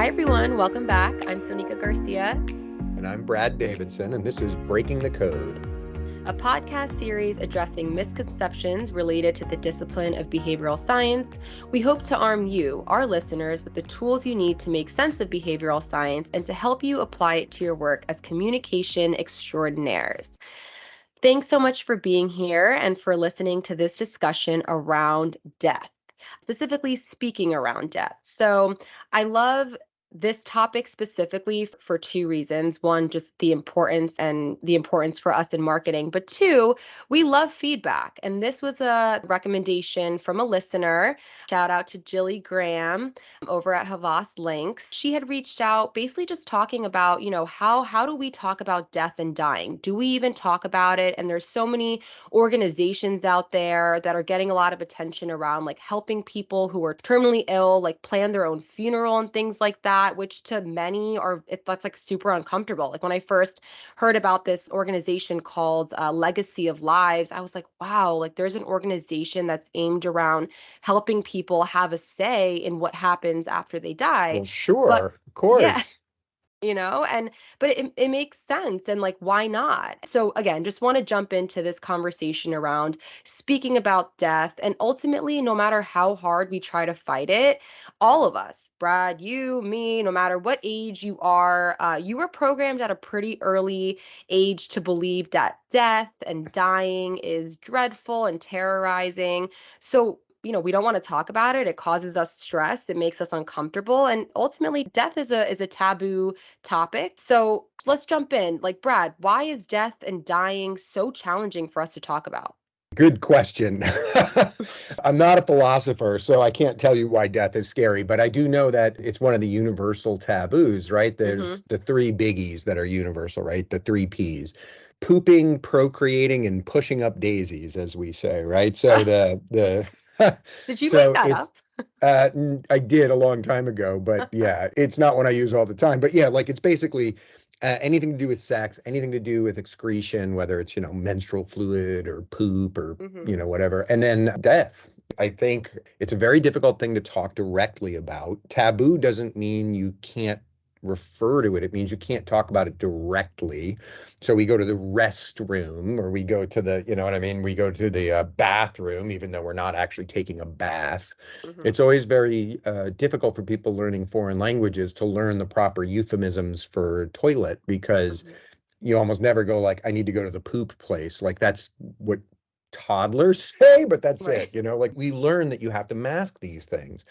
Hi, everyone. Welcome back. I'm Sonika Garcia, And I'm Brad Davidson, and this is Breaking the Code. a podcast series addressing misconceptions related to the discipline of behavioral science. We hope to arm you, our listeners, with the tools you need to make sense of behavioral science and to help you apply it to your work as communication extraordinaires. Thanks so much for being here and for listening to this discussion around death, specifically speaking around death. So I love this topic specifically for two reasons. One, just the importance for us in marketing. But two, we love feedback. And this was a recommendation from a listener. Shout out to Jilly Graham over at Havas Links. She had reached out basically just talking about, how do we talk about death and dying? Do we even talk about it? And there's so many organizations out there that are getting a lot of attention around like helping people who are terminally ill, like plan their own funeral and things like that, which to many that's like super uncomfortable. Like when I first heard about this organization called Legacy of Lives, I was like, wow, like there's an organization that's aimed around helping people have a say in what happens after they die. Well, But sure, of yeah, course. and but it makes sense, and like why not? So again, just want to jump into this conversation around speaking about death, and ultimately no matter how hard we try to fight it, all of us, Brad, you, me, no matter what age you were programmed at a pretty early age to believe that death and dying is dreadful and terrorizing. So we don't want to talk about it. It causes us stress. It makes us uncomfortable. And ultimately, death is a taboo topic. So let's jump in. Like, Brad, why is death and dying so challenging for us to talk about? Good question. I'm not a philosopher, so I can't tell you why death is scary, but I do know that it's one of the universal taboos, right? Hmm. There's the three biggies that are universal, right? The three P's. Pooping, procreating, and pushing up daisies, as we say, right? So the Did you make so that it's up? I did a long time ago, but yeah, it's not one I use all the time. But yeah, like it's basically anything to do with sex, anything to do with excretion, whether it's, menstrual fluid or poop or, Hmm. whatever. And then death. I think it's a very difficult thing to talk directly about. Taboo doesn't mean you can't refer to it. It means you can't talk about it directly. So we go to the restroom or we go to the, you know what I mean? We go to the bathroom, even though we're not actually taking a bath. Hmm. It's always very difficult for people learning foreign languages to learn the proper euphemisms for toilet because Hmm. you almost never go like, I need to go to the poop place. Like that's what toddlers say, but that's Right. it. Like we learn that you have to mask these things.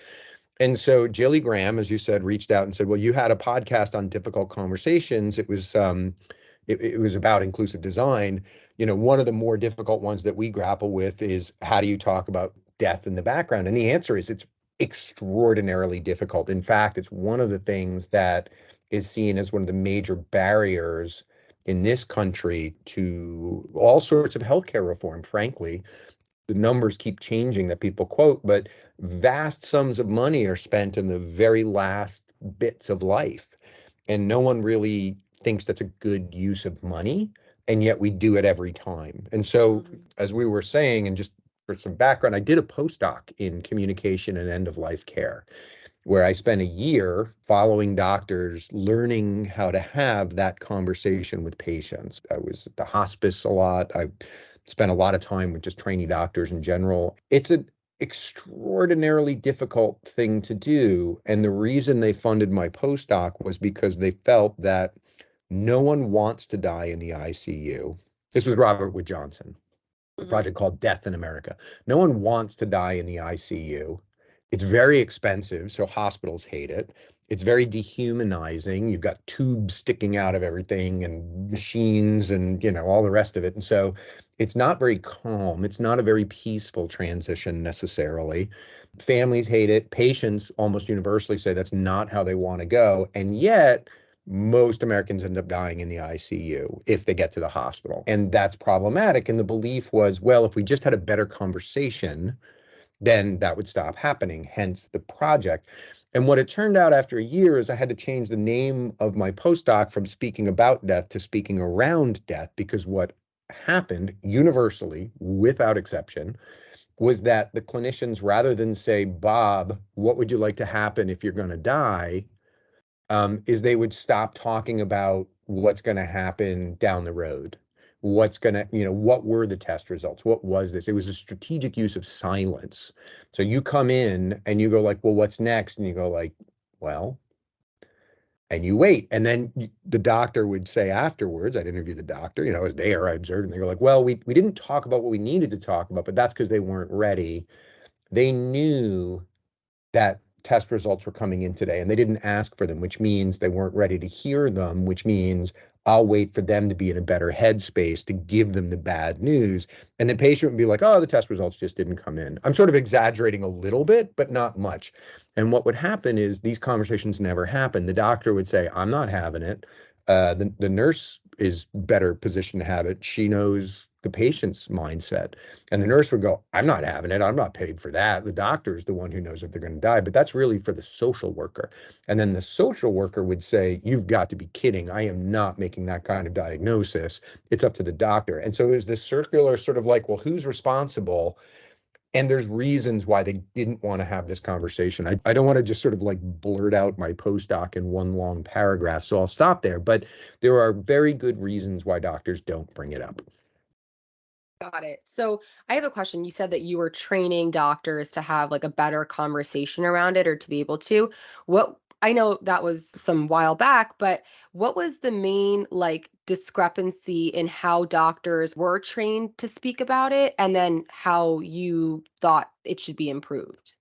And so Jilly Graham, as you said, reached out and said, well, you had a podcast on difficult conversations. It was about inclusive design. One of the more difficult ones that we grapple with is how do you talk about death in the background? And the answer is it's extraordinarily difficult. In fact, it's one of the things that is seen as one of the major barriers in this country to all sorts of healthcare reform, frankly. The numbers keep changing that people quote, but vast sums of money are spent in the very last bits of life. And no one really thinks that's a good use of money. And yet we do it every time. And so, Hmm. as we were saying, and just for some background, I did a postdoc in communication and end of life care, where I spent a year following doctors, learning how to have that conversation with patients. I was at the hospice a lot. I spent a lot of time with just trainee doctors in general. It's an extraordinarily difficult thing to do. And the reason they funded my postdoc was because they felt that no one wants to die in the ICU. This was Robert Wood Johnson, a Hmm. project called Death in America. No one wants to die in the ICU. It's very expensive, so hospitals hate it. It's very dehumanizing. You've got tubes sticking out of everything and machines and, all the rest of it. And so it's not very calm. It's not a very peaceful transition necessarily. Families hate it. Patients almost universally say that's not how they want to go. And yet, most Americans end up dying in the ICU if they get to the hospital. And that's problematic. And the belief was, well, if we just had a better conversation, then that would stop happening, hence the project. And what it turned out after a year is I had to change the name of my postdoc from speaking about death to speaking around death, because what happened universally, without exception, was that the clinicians, rather than say, Bob, what would you like to happen if you're going to die? is they would stop talking about what's going to happen down the road. What's going to, what were the test results? What was this? It was a strategic use of silence. So you come in and you go like, well, what's next? And you go like, well, and you wait. And then the doctor would say afterwards, I'd interview the doctor, I was there, I observed, and they go like, well, we didn't talk about what we needed to talk about, but that's because they weren't ready. They knew that test results were coming in today and they didn't ask for them, which means they weren't ready to hear them, which means I'll wait for them to be in a better headspace to give them the bad news. And the patient would be like, oh, the test results just didn't come in. I'm sort of exaggerating a little bit, but not much. And what would happen is these conversations never happen. The doctor would say, I'm not having it. The nurse is better positioned to have it. She knows the patient's mindset. And the nurse would go, I'm not having it. I'm not paid for that. The doctor is the one who knows if they're going to die. But that's really for the social worker. And then the social worker would say, you've got to be kidding. I am not making that kind of diagnosis. It's up to the doctor. And so it was this circular sort of like, well, who's responsible? And there's reasons why they didn't want to have this conversation. I don't want to just sort of like blurt out my postdoc in one long paragraph. So I'll stop there. But there are very good reasons why doctors don't bring it up. Got it. So I have a question. You said that you were training doctors to have like a better conversation around it or to be able to. What I know that was some while back, but what was the main like discrepancy in how doctors were trained to speak about it and then how you thought it should be improved?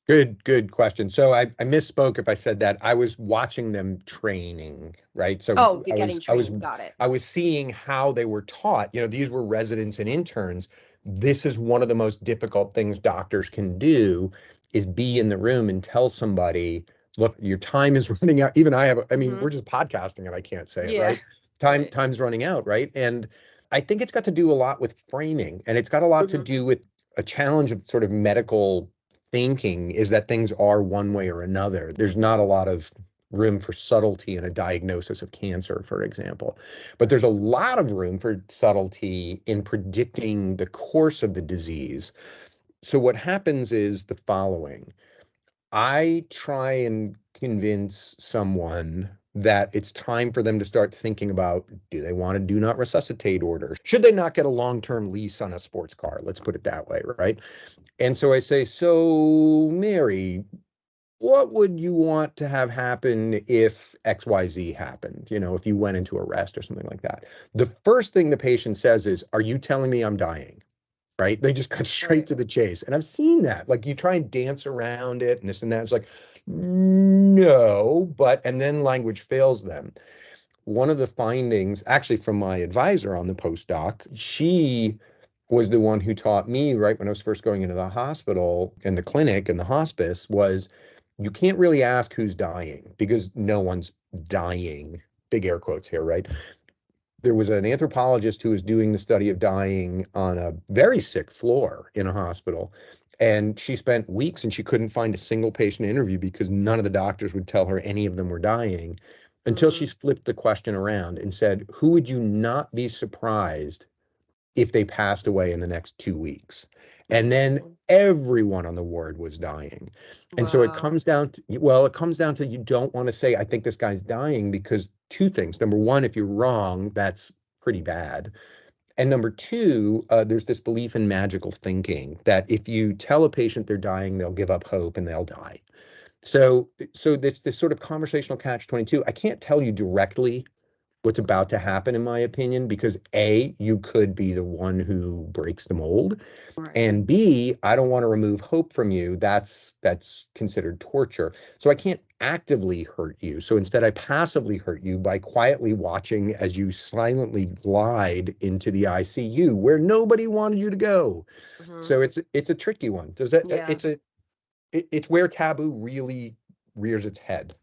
Good question. So I misspoke if I said that. I was watching them training, right? So Oh, I getting was I was trained. Got it. I was seeing how they were taught. These were residents and interns. This is one of the most difficult things doctors can do is be in the room and tell somebody, look, your time is running out. Even I mean, Hmm. we're just podcasting and I can't say it, Yeah. right? Right. Time's running out, right? And I think it's got to do a lot with framing and it's got a lot to Hmm. do with a challenge of sort of medical thinking is that things are one way or another. There's not a lot of room for subtlety in a diagnosis of cancer, for example. But there's a lot of room for subtlety in predicting the course of the disease. So what happens is the following. I try and convince someone that it's time for them to start thinking about do they want a do not resuscitate order? Should they not get a long-term lease on a sports car? Let's put it that way, right? And so I say, so Mary, what would you want to have happen if XYZ happened? If you went into arrest or something like that. The first thing the patient says is, are you telling me I'm dying? Right? They just cut straight Right. to the chase. And I've seen that. Like you try and dance around it and this and that. It's like, no, and then language fails them. One of the findings, actually from my advisor on the postdoc, she was the one who taught me right when I was first going into the hospital and the clinic and the hospice was you can't really ask who's dying because no one's dying. Big air quotes here, right? There was an anthropologist who was doing the study of dying on a very sick floor in a hospital. And she spent weeks and she couldn't find a single patient interview because none of the doctors would tell her any of them were dying until she Mm. flipped the question around and said, who would you not be surprised if they passed away in the next 2 weeks? And then Mm. everyone on the ward was dying. And so Wow. it comes down to you don't want to say, I think this guy's dying because two things. Number one, if you're wrong, that's pretty bad. And number two, there's this belief in magical thinking that if you tell a patient they're dying, they'll give up hope and they'll die. So it's this sort of conversational catch 22. I can't tell you directly what's about to happen, in my opinion, because A, you could be the one who breaks the mold. Right. And B, I don't want to remove hope from you. That's considered torture. So I can't actively hurt you. So instead I passively hurt you by quietly watching as you silently glide into the ICU where nobody wanted you to go. Hmm. So it's a tricky one. Does that Yeah. it's where taboo really rears its head.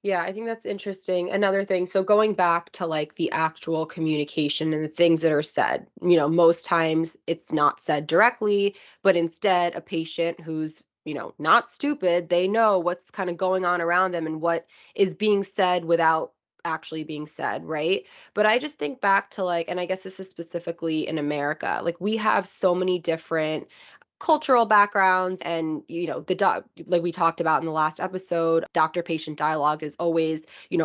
Yeah, I think that's interesting. Another thing, so going back to like the actual communication and the things that are said, most times it's not said directly, but instead a patient who's, not stupid, they know what's kind of going on around them and what is being said without actually being said, right? But I just think back to like, and I guess this is specifically in America, like we have so many different cultural backgrounds and like we talked about in the last episode, doctor patient dialogue is always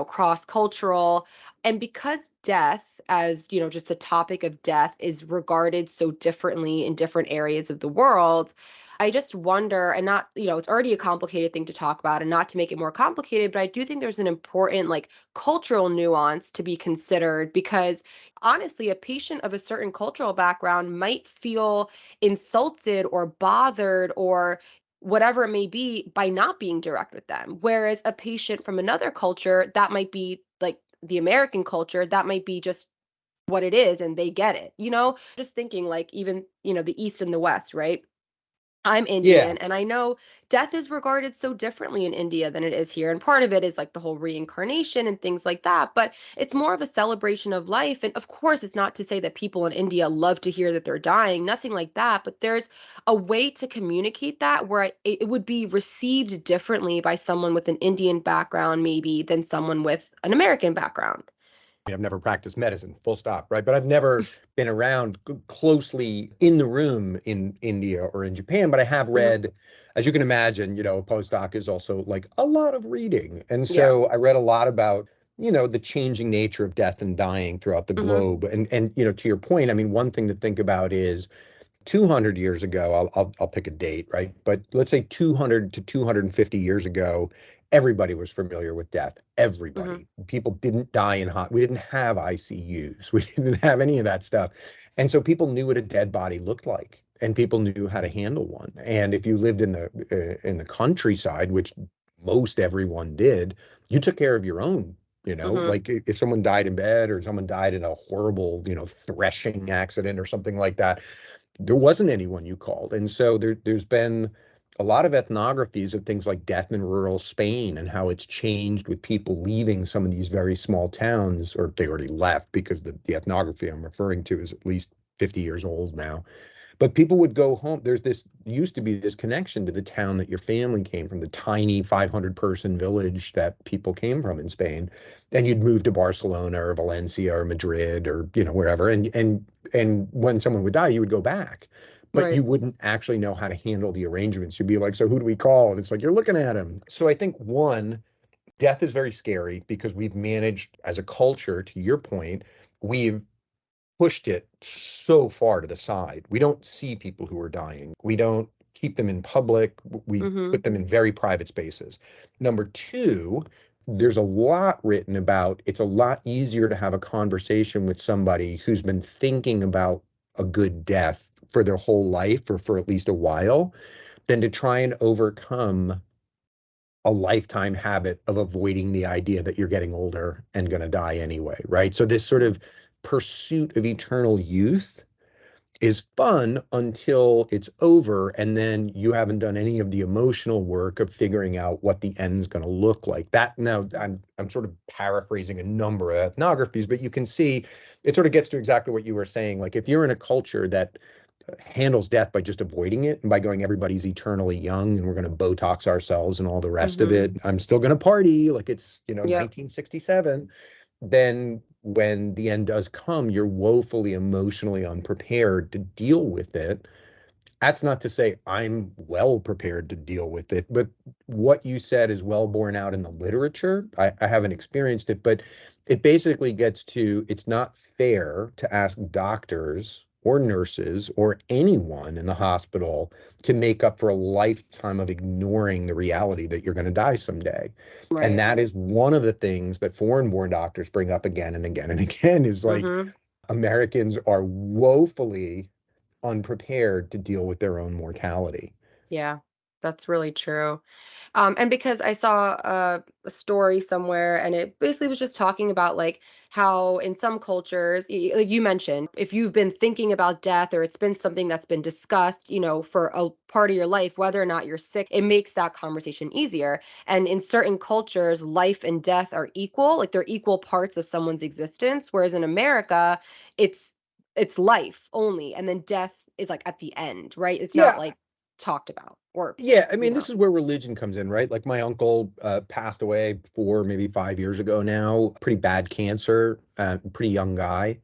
cross cultural. And because death, as just the topic of death, is regarded so differently in different areas of the world, I just wonder, and not, it's already a complicated thing to talk about, and not to make it more complicated, but I do think there's an important, like, cultural nuance to be considered, because honestly, a patient of a certain cultural background might feel insulted or bothered or whatever it may be by not being direct with them. Whereas a patient from another culture, that might be like the American culture, that might be just what it is and they get it. Just thinking like even, the East and the West, right? I'm Yeah. Indian, and I know death is regarded so differently in India than it is here. And part of it is like the whole reincarnation and things like that. But it's more of a celebration of life. And of course, it's not to say that people in India love to hear that they're dying, nothing like that. But there's a way to communicate that where it would be received differently by someone with an Indian background, maybe, than someone with an American background. I've never practiced medicine, full stop, right? But I've never been around closely in the room in India or in Japan, but I have Hmm. read, as you can imagine, a postdoc is also like a lot of reading. And Yeah. so I read a lot about, the changing nature of death and dying throughout the Hmm. globe. And to your point, I mean, one thing to think about is 200 years ago, I'll pick a date, right? But let's say 200 to 250 years ago, everybody was familiar with death. Hmm. Everybody. People didn't die in hot. We didn't have ICUs. We didn't have any of that stuff. And so people knew what a dead body looked like, and people knew how to handle one. And if you lived in the countryside, which most everyone did, you took care of your own. Hmm. Like if someone died in bed or someone died in a horrible, threshing accident or something like that, there wasn't anyone you called. And so there's been a lot of ethnographies of things like death in rural Spain and how it's changed with people leaving some of these very small towns, or they already left because the ethnography I'm referring to is at least 50 years old now. But people would go home. There's this used to be this connection to the town that your family came from, the tiny 500 person village that people came from in Spain. And you'd move to Barcelona or Valencia or Madrid or wherever. And when someone would die, you would go back. But Right. you wouldn't actually know how to handle the arrangements. You'd be like, so who do we call? And it's like you're looking at him. So I think one, death is very scary because we've managed as a culture, to your point, we've pushed it so far to the side. We don't see people who are dying. We don't keep them in public. We Hmm. put them in very private spaces. Number two, there's a lot written about it's a lot easier to have a conversation with somebody who's been thinking about a good death for their whole life or for at least a while than to try and overcome a lifetime habit of avoiding the idea that you're getting older and going to die anyway, right? So this sort of pursuit of eternal youth is fun until it's over, and then you haven't done any of the emotional work of figuring out what the end's going to look like. That now I'm sort of paraphrasing a number of ethnographies, but you can see it sort of gets to exactly what you were saying. Like if you're in a culture that handles death by just avoiding it and by going everybody's eternally young and we're going to Botox ourselves and all the rest of Hmm. it. I'm still going to party like it's, Yep. 1967. Then when the end does come, you're woefully emotionally unprepared to deal with it. That's not to say I'm well prepared to deal with it, but what you said is well borne out in the literature. I haven't experienced it, but it basically gets to it's not fair to ask doctors or nurses or anyone in the hospital to make up for a lifetime of ignoring the reality that you're going to die someday. And Right. that is one of the things that foreign born doctors bring up again and again and again is like Hmm. Americans are woefully unprepared to deal with their own mortality. Yeah, that's really true. And because I saw a story somewhere, and it basically was just talking about like how in some cultures, like you mentioned, if you've been thinking about death or it's been something that's been discussed, for a part of your life, whether or not you're sick, it makes that conversation easier. And in certain cultures, life and death are equal, like they're equal parts of someone's existence. Whereas in America, it's it's life only, and then death is like at the end, right? It's not Yeah, like talked about or yeah. I you mean, know. this is where religion comes in, right? Like my uncle passed away 4, maybe 5 years ago now. Pretty bad cancer, pretty young guy.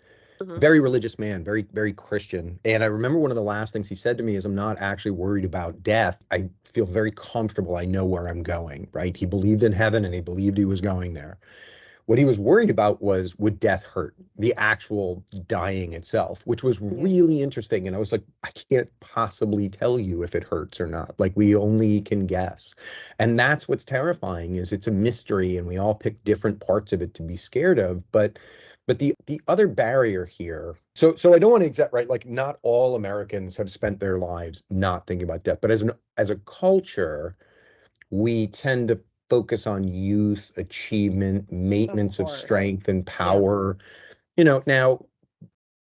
Hmm. Very religious man, very, very Christian. And I remember one of the last things he said to me is, I'm not actually worried about death. I feel very comfortable. I know where I'm going, right? He believed in heaven and he believed he was going there. What he was worried about was, would death hurt, the actual dying itself, which was Yeah. really interesting. And I was like, I can't possibly tell you if it hurts or not. Like we only can guess. And that's what's terrifying is it's a mystery and we all pick different parts of it to be scared of. But the other barrier here, so I don't want to exact right, like not all Americans have spent their lives not thinking about death, but as a culture, we tend to focus on youth, achievement, Of maintenance of course. strength and Yep. power. Now,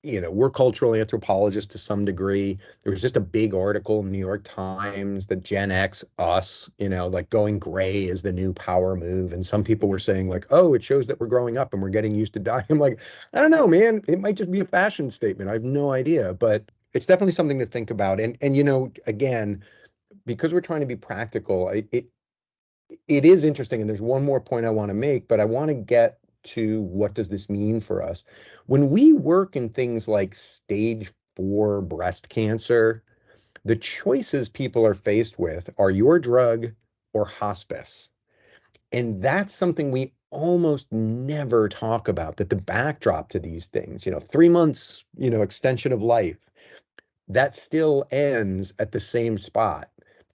we're cultural anthropologists to some degree. There was just a big article in the New York Times that Gen X, us, like going gray is the new power move. And some people were saying, like, oh, it shows that we're growing up and we're getting used to dying. I'm like, I don't know, man. It might just be a fashion statement. I have no idea. But it's definitely something to think about. And again, because we're trying to be practical, it is interesting, and there's one more point I want to make, but I want to get to what does this mean for us. When we work in things like stage 4 breast cancer, the choices people are faced with are your drug or hospice. And that's something we almost never talk about, that the backdrop to these things, 3 months, extension of life, that still ends at the same spot.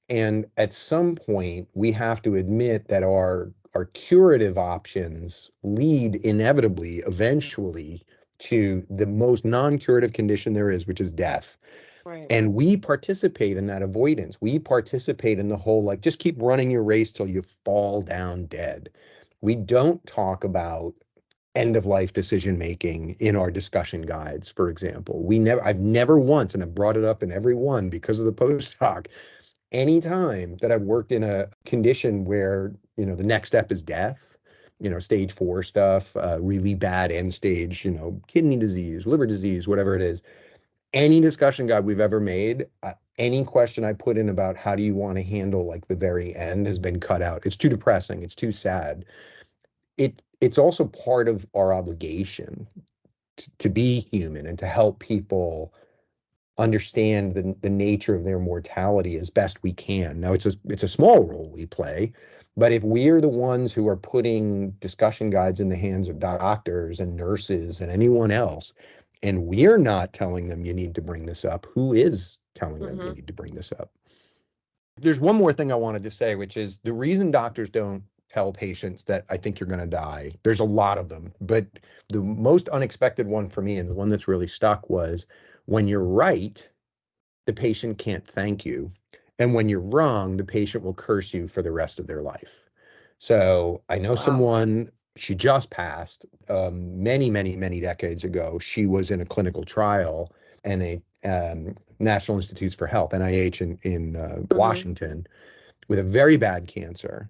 And at some point, we have to admit that our curative options lead inevitably, eventually, to the most non-curative condition there is, which is death. Right. And we participate in that avoidance. We participate in the whole, like, just keep running your race till you fall down dead. We don't talk about end of life decision making in our discussion guides, for example. I've never once, and I've brought it up in every one because of the postdoc, any time that I've worked in a condition where, the next step is death, stage 4 stuff, really bad end stage, kidney disease, liver disease, whatever it is, any discussion guide we've ever made, any question I put in about how do you want to handle like the very end has been cut out. It's too depressing. It's too sad. It's also part of our obligation to be human and to help people understand the nature of their mortality as best we can. Now it's a small role we play, but if we're the ones who are putting discussion guides in the hands of doctors and nurses and anyone else, and we're not telling them you need to bring this up, who is telling them you Hmm. need to bring this up? There's one more thing I wanted to say, which is the reason doctors don't tell patients that I think you're going to die. There's a lot of them, but the most unexpected one for me and the one that's really stuck was when you're right, the patient can't thank you. And when you're wrong, the patient will curse you for the rest of their life. So I know Wow. someone, she just passed many, many, many decades ago. She was in a clinical trial and a National Institutes for Health, NIH in Hmm. Washington, with a very bad cancer.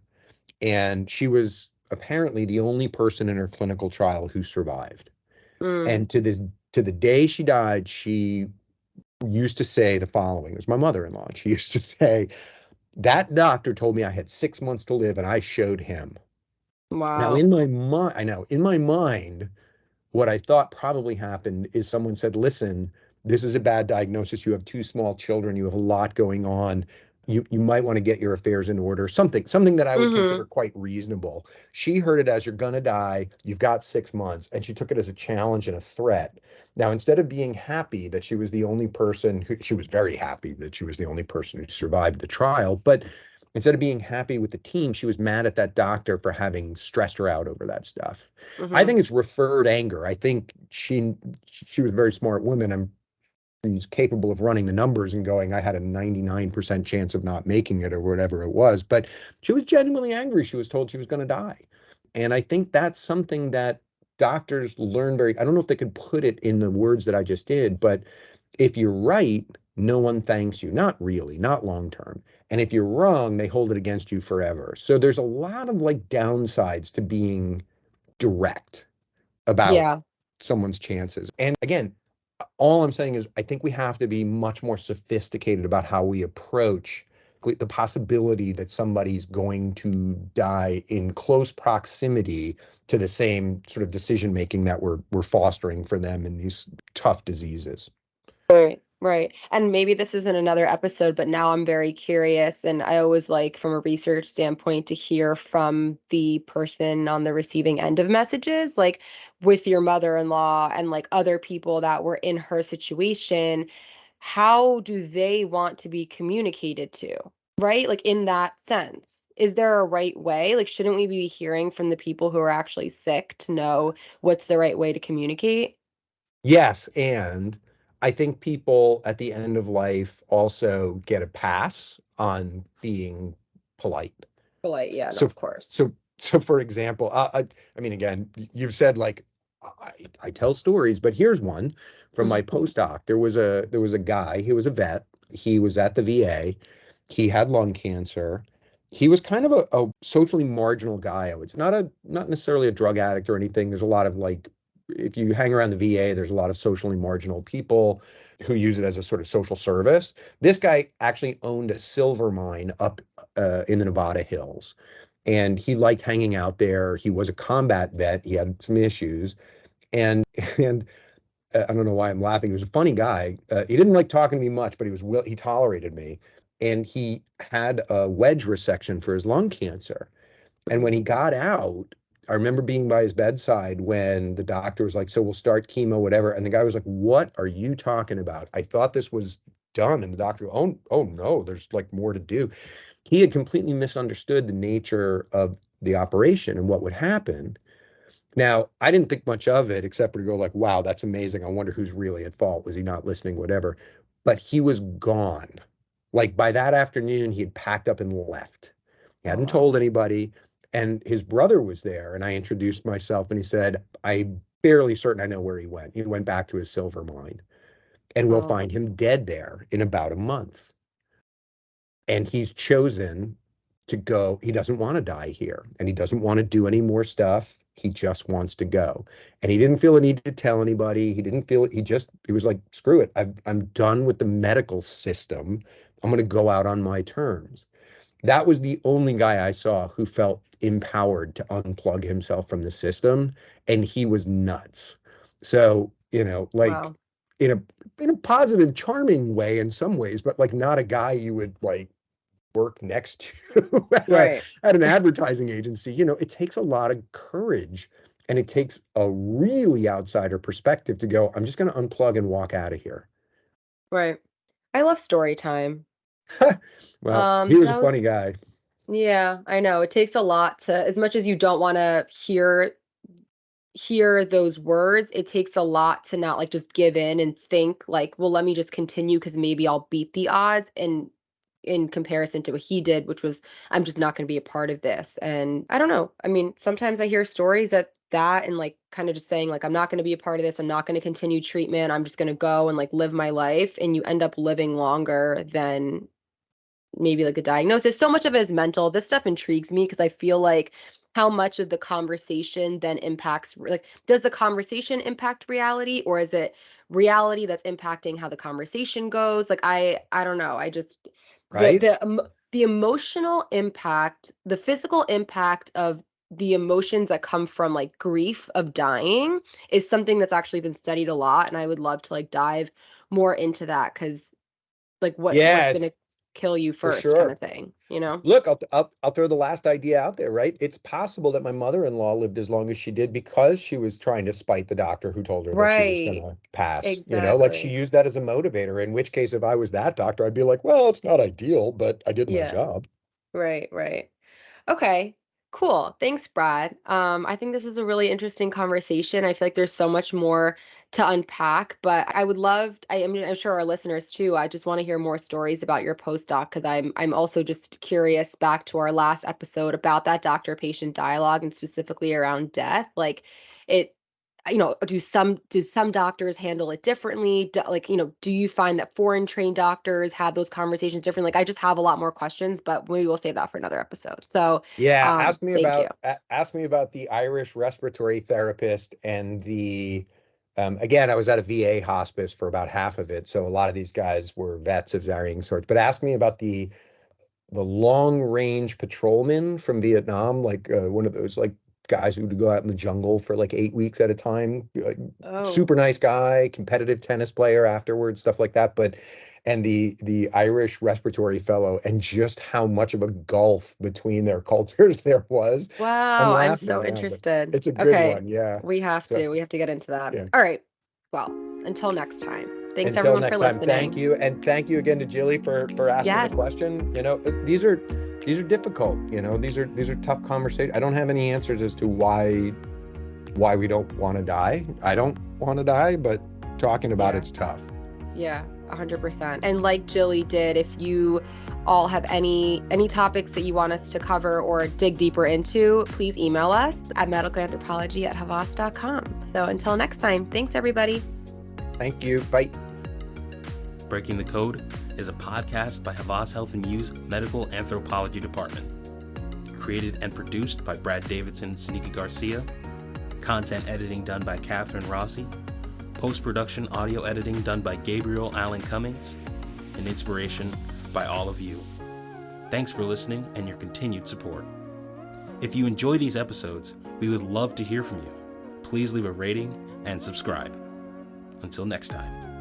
And she was apparently the only person in her clinical trial who survived. Mm. And to the day she died, she used to say the following. It was my mother-in-law. She used to say, that doctor told me I had 6 months to live, and I showed him. Now, Wow. in my mind, I know, in my mind, what I thought probably happened is someone said, listen, this is a bad diagnosis. You have two small children. You have a lot going on. You might want to get your affairs in order. Something that I would Hmm. consider quite reasonable. She heard it as you're gonna die. You've got 6 months, and she took it as a challenge and a threat. Now, instead of being happy that she was the only person who, she was very happy that she was the only person who survived the trial, but instead of being happy with the team, she was mad at that doctor for having stressed her out over that stuff. I Hmm. think it's referred anger. I think she was a very smart woman. She's capable of running the numbers and going, I had a 99% chance of not making it or whatever it was. But she was genuinely angry. She was told she was going to die. And I think that's something that doctors learn very, I don't know if they could put it in the words that I just did, but if you're right, no one thanks you. Not really, not long term. And if you're wrong, they hold it against you forever. So there's a lot of like downsides to being direct about Yeah. someone's chances. And again, all I'm saying is I think we have to be much more sophisticated about how we approach the possibility that somebody's going to die in close proximity to the same sort of decision making that we're fostering for them in these tough diseases. Right, right. And maybe this isn't another episode, but now I'm very curious. And I always like, from a research standpoint, to hear from the person on the receiving end of messages, like with your mother-in-law and like other people that were in her situation. How do they want to be communicated to? Right? Like in that sense. Is there a right way? Like, shouldn't we be hearing from the people who are actually sick to know what's the right way to communicate? Yes, and I think people at the end of life also get a pass on being polite. Polite, yeah, no, So, of course. so for example, I mean, again, you've said like I tell stories, but here's one from my postdoc. There was a guy. He was a vet. He was at the VA. He had lung cancer. He was kind of a socially marginal guy. I would say not necessarily a drug addict or anything. There's a lot of like, if you hang around the VA, there's a lot of socially marginal people who use it as a sort of social service. This guy actually owned a silver mine up in the Nevada hills, and he liked hanging out there. He was a combat vet. He had some issues, and and I don't know why I'm laughing. He was a funny guy. He didn't like talking to me much, but he tolerated me, and he had a wedge resection for his lung cancer. And when he got out, I remember being by his bedside when the doctor was like, "So we'll start chemo, whatever." And the guy was like, "What are you talking about? I thought this was done." And the doctor, "Oh no, there's like more to do." He had completely misunderstood the nature of the operation and what would happen. Now, I didn't think much of it except for to go like, wow, that's amazing. I wonder who's really at fault. Was he not listening? Whatever. But he was gone. Like by that afternoon, he had packed up and left. He Oh, hadn't wow. told anybody. And his brother was there. And I introduced myself and he said, I'm fairly certain I know where he went. He went back to his silver mine and we'll Oh, find him dead there in about a month. And he's chosen to go. He doesn't want to die here and he doesn't want to do any more stuff. He just wants to go. And he didn't feel a need to tell anybody. He didn't feel it. He was like, screw it. I'm done with the medical system. I'm going to go out on my terms. That was the only guy I saw who felt empowered to unplug himself from the system. And he was nuts. So, like wow. in a positive, charming way in some ways, but like not a guy you would like work next to Right, at an advertising agency. It takes a lot of courage and it takes a really outsider perspective to go, I'm just going to unplug and walk out of here. right. I love story time. Well, he was a That was, funny guy. yeah, I know. It takes a lot to, as much as you don't want to hear those words, it takes a lot to not like just give in and think like, well, let me just continue because maybe I'll beat the odds, and in comparison to what he did, which was, I'm just not going to be a part of this. And I don't know. I mean, sometimes I hear stories that and like kind of just saying like, I'm not going to be a part of this. I'm not going to continue treatment. I'm just going to go and like live my life. And you end up living longer than maybe like a diagnosis. So much of it is mental. This stuff intrigues me because I feel like how much of the conversation then impacts, like, does the conversation impact reality, or is it reality that's impacting how the conversation goes? Like, I don't know. I just the Right? the the emotional impact, the physical impact of the emotions that come from like grief of dying is something that's actually been studied a lot, and I would love to like dive more into that because like what's Yeah, it's gonna kill you for first kind sure. of thing, you know? Look, I'll throw the last idea out there, right? It's possible that my mother-in-law lived as long as she did because she was trying to spite the doctor who told her that she was going Right. to pass. Like she Exactly. used that as a motivator. In which case, if I was that doctor, I'd be like, well, it's not ideal, but I did my Yeah. job. Right, right. Okay, cool. Thanks, Brad. I think this is a really interesting conversation. I feel like there's so much more to unpack, but I would love, I mean, I'm sure our listeners too. I just want to hear more stories about your postdoc because I'm also just curious back to our last episode about that doctor-patient dialogue and specifically around death. Like it, do some doctors handle it differently? Like, do you find that foreign trained doctors have those conversations differently? Like, I just have a lot more questions, but maybe we'll save that for another episode. So, Yeah, thank you. ask me about the Irish respiratory therapist and the again, I was at a VA hospice for about half of it, so a lot of these guys were vets of varying sorts. But ask me about the the long range patrolman from Vietnam, like one of those like guys who would go out in the jungle for like 8 weeks at a time. Oh, Super nice guy, competitive tennis player afterwards, stuff like that. But and the Irish respiratory fellow, and just how much of a gulf between their cultures there was. I'm wow. I'm laughing so now, but interested. it's a good Okay. one. Yeah. We have So to. We have to get into that. yeah. All right. Well, until next time. Thanks Until everyone for next time, thank listening. you, and thank you again to Jilly for asking the Yes. question. These are difficult. These are tough conversations. I don't have any answers as to why we don't want to die. I don't want to die, but talking about Yeah. it's tough. Yeah, 100%. And like Jilly did, if you all have any topics that you want us to cover or dig deeper into, please email us at medicalanthropology@havas.com. So until next time, thanks everybody. Thank you. Bye. Breaking the Code is a podcast by Havas Health and Youth Medical Anthropology Department. Created and produced by Brad Davidson and Sanika Garcia. Content editing done by Catherine Rossi. Post-production audio editing done by Gabriel Allen Cummings. And inspiration by all of you. Thanks for listening and your continued support. If you enjoy these episodes, we would love to hear from you. Please leave a rating and subscribe. Until next time.